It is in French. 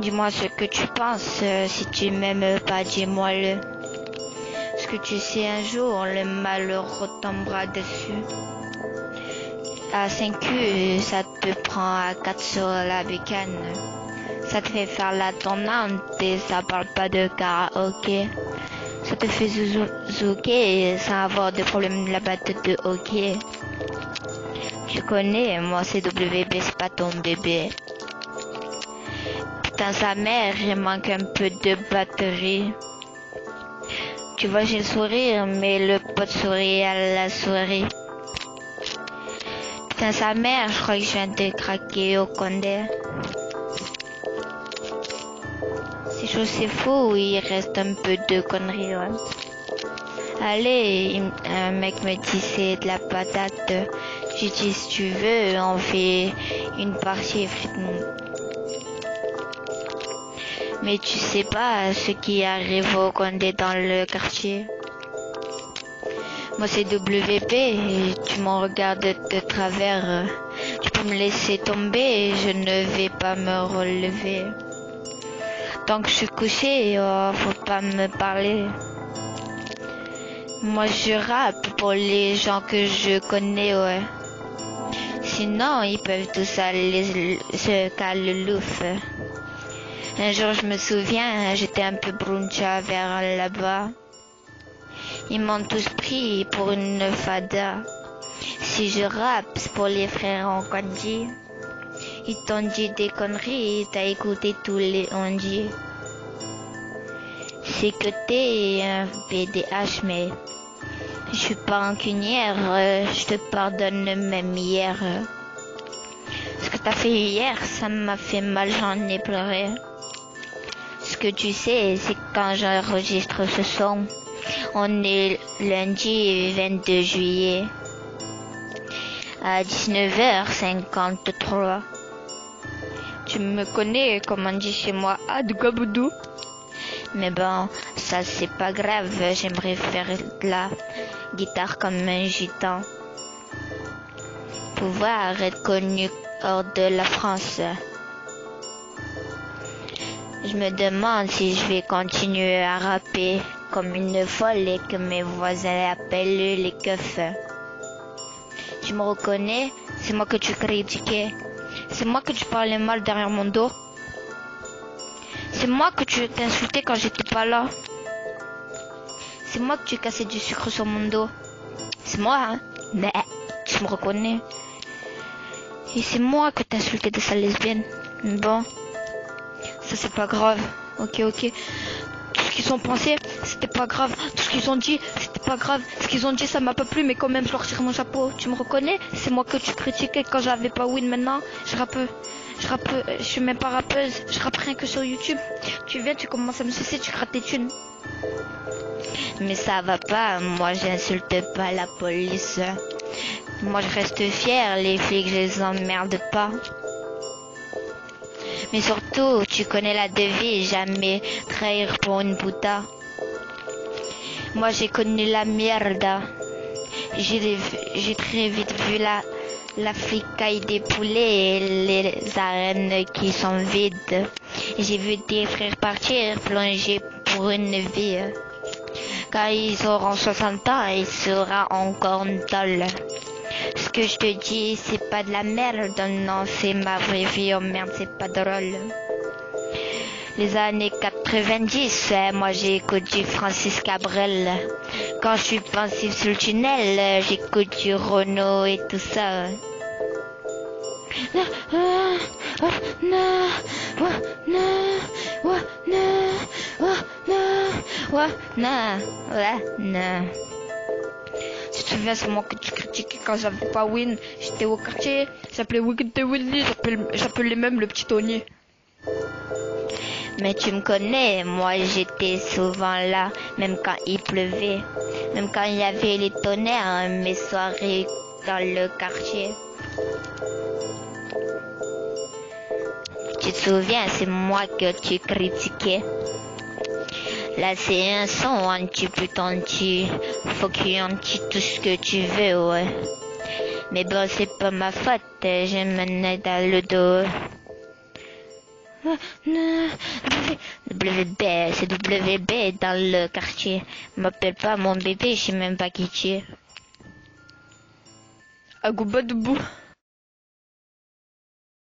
Dis-moi ce que tu penses, si tu m'aimes pas, dis-moi-le. Parce que tu sais, un jour, le malheur retombera dessus. À 5 coups, ça te prend à 4 sur la bécane. Ça te fait faire la tournante et ça parle pas de karaoké. Ça te fait zouzouker sans avoir de problème de la batte de hockey. Tu connais, moi c'est WB, c'est pas ton bébé. Putain, sa mère, il manque un peu de batterie. Tu vois, j'ai le sourire, mais le pote sourit à la souris. Putain, sa mère, je crois que je viens de craquer au Condé. C'est chaud, c'est fou, il reste un peu de conneries, ouais. Allez, un mec me dit c'est de la patate. J'ai dit si tu veux, on fait une partie frites. Mais tu sais pas ce qui arrive au Condé dans le quartier. Moi c'est WP et tu m'en regardes de travers. Tu peux me laisser tomber, je ne vais pas me relever. Tant que je suis couché, faut pas me parler. Moi je rappe pour les gens que je connais, ouais. Sinon ils peuvent tous aller se caler le louf. Un jour je me souviens, j'étais un peu bruncha vers là-bas. Ils m'ont tous pris pour une fada. Si je rappe, c'est pour les frères en Kandi. Ils t'ont dit des conneries, t'as écouté tous les ondis. C'est que t'es un BDH, mais je suis pas rancunière, je te pardonne même hier. Ce que t'as fait hier, ça m'a fait mal, j'en ai pleuré. Ce que tu sais, c'est que quand j'enregistre ce son, on est lundi 22 juillet à 19h53. Tu me connais, comme on dit chez moi, Adgoboudou. Mais bon, ça c'est pas grave, j'aimerais faire de la guitare comme un gitan. Pouvoir être connu hors de la France. Je me demande si je vais continuer à rapper comme une folle et que mes voisins appellent les keufs. Tu me reconnais? C'est moi que tu critiquais. C'est moi que tu parlais mal derrière mon dos. C'est moi que tu t'insultais quand j'étais pas là. C'est moi que tu cassais du sucre sur mon dos. C'est moi, hein? Mais tu me reconnais. Et c'est moi que t'insultais de sa lesbienne. Bon, ça c'est pas grave. Ok. Tout ce qu'ils ont pensé, c'était pas grave. Tout ce qu'ils ont dit, c'était pas grave. Ce qu'ils ont dit, ça m'a pas plu, mais quand même, je leur tire mon chapeau. Tu me reconnais? C'est moi que tu critiquais quand j'avais pas win. Maintenant, je rappe, je suis même pas rappeuse. Je rappe rien que sur YouTube. Tu viens, tu commences à me sucer, tu grattes tes thunes. Mais ça va pas, moi j'insulte pas la police. Moi je reste fière, les flics je les emmerde pas. Mais surtout, tu connais la devise, jamais trahir pour une puta. Moi j'ai connu la merde. J'ai très vite vu la flicaille des poulets et les arènes qui sont vides. J'ai vu des frères partir, plonger pour une vie. Quand ils auront 60 ans, il sera encore une tolle. Ce que je te dis, c'est pas de la merde, non, c'est ma vraie vie, oh merde, c'est pas drôle. Les années 90, moi j'écoute du Francis Cabrel. Quand je suis pensif sur le tunnel, j'écoute du Renaud et tout ça. Si tu te souviens, c'est moi que tu critiquais quand j'avais pas win. J'étais au quartier, j'appelais Wicked de Willy, j'appelais même le petit Tony. Mais tu me connais, moi j'étais souvent là, même quand il pleuvait, même quand il y avait les tonnerres, mes soirées dans le quartier. Tu te souviens, c'est moi que tu critiquais. Là c'est un son anti-putain, fuck you, anti tout ce que tu veux, ouais. Mais bon, c'est pas ma faute, je me nais dans le dos. Non. WB, c'est WB dans le quartier. M'appelle pas mon bébé, je sais même pas qui tu es. Agouba debout.